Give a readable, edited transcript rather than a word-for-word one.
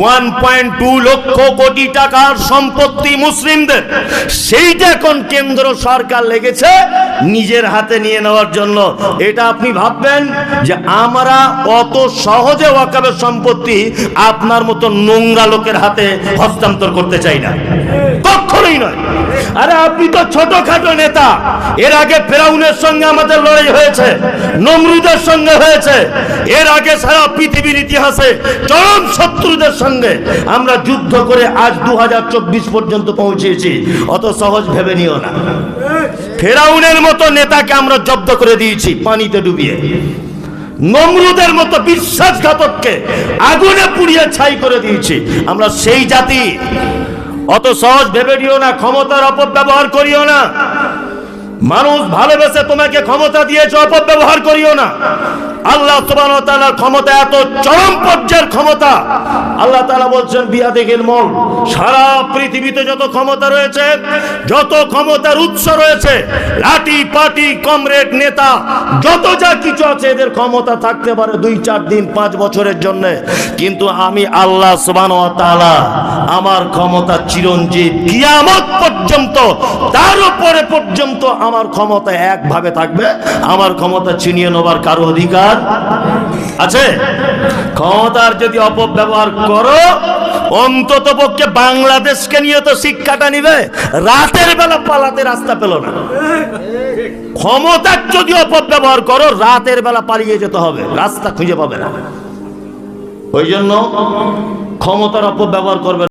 1.2 লক্ষ কোটি টাকার সম্পত্তি মুসলিমদের, সেইটা এখন কেন্দ্র সরকার লেগেছে নিজের হাতে নিয়ে নেওয়ার জন্য। এটা আপনি ভাববেন যে আমরা অত সহজে ওয়াকফের সম্পত্তি আপনার মতো নোংরা লোকের হাতে হস্তান্তর করতে চাই না, কখনোই নয়। আরে আপনি তো ছোটখাটো নেতা, এর আগে ফেরাউনের সঙ্গে আমাদের লড়াই হয়েছে, নমরুদের সঙ্গে হয়েছে, এর আগে সারা পৃথিবীর ইতিহাসে চরম শত্রুদের সঙ্গে আমরা যুদ্ধ করে আজ 2024 পর্যন্ত পৌঁছেছি। অত সহজ ভেবে নিও না। ফেরাউনের মতো নেতাকে আমরা জব্দ করে দিয়েছি পানিতে ডুবিয়ে, নমরুদের মতো বিশ্বাসঘাতককে আগুনে পুড়িয়ে ছাই করে দিয়েছি। আমরা সেই জাতি। অত সহজ ভেবে নিও না, ক্ষমতার অপব্যবহার করিও না। মানুষ ভালোবেসে তোমাকে ক্ষমতা দিয়েছে, অপব্যবহার করিও না। আল্লাহ সুবহানাহু ওয়া তাআলার ক্ষমতা এত চরম পর্যায়ের ক্ষমতা। আল্লাহ তাআলা বলছেন বিয়াদিহিল মুলক, সারা পৃথিবীতে যত ক্ষমতা রয়েছে, যত ক্ষমতার উৎস রয়েছে, লাঠি পাটি কমরেড নেতা যত যা কিছু আছে, এদের ক্ষমতা থাকতে পারে 2-4 দিন 5 বছরের জন্য, কিন্তু আমি আল্লাহ সুবহানাহু ওয়া তাআলা আমার ক্ষমতা চিরঞ্জীব, কিয়ামত পর্যন্ত, তার উপরে পর্যন্ত আমার ক্ষমতা একভাবে থাকবে। আমার ক্ষমতা ছিনিয়ে নেবার কারো অধিকার আছে? ক্ষমতার যদি অপব্যবহার করো, অন্তত পক্ষে বাংলাদেশকে নিয়ে তো শিক্ষাটা নিবে। রাতের বেলা পালাতে রাস্তা পেল না। ক্ষমতার যদি অপব্যবহার করো, রাতের বেলা পালিয়ে যেতে হবে, রাস্তা খুঁজে পাবে না। ওই জন্য ক্ষমতার অপব্যবহার করবে।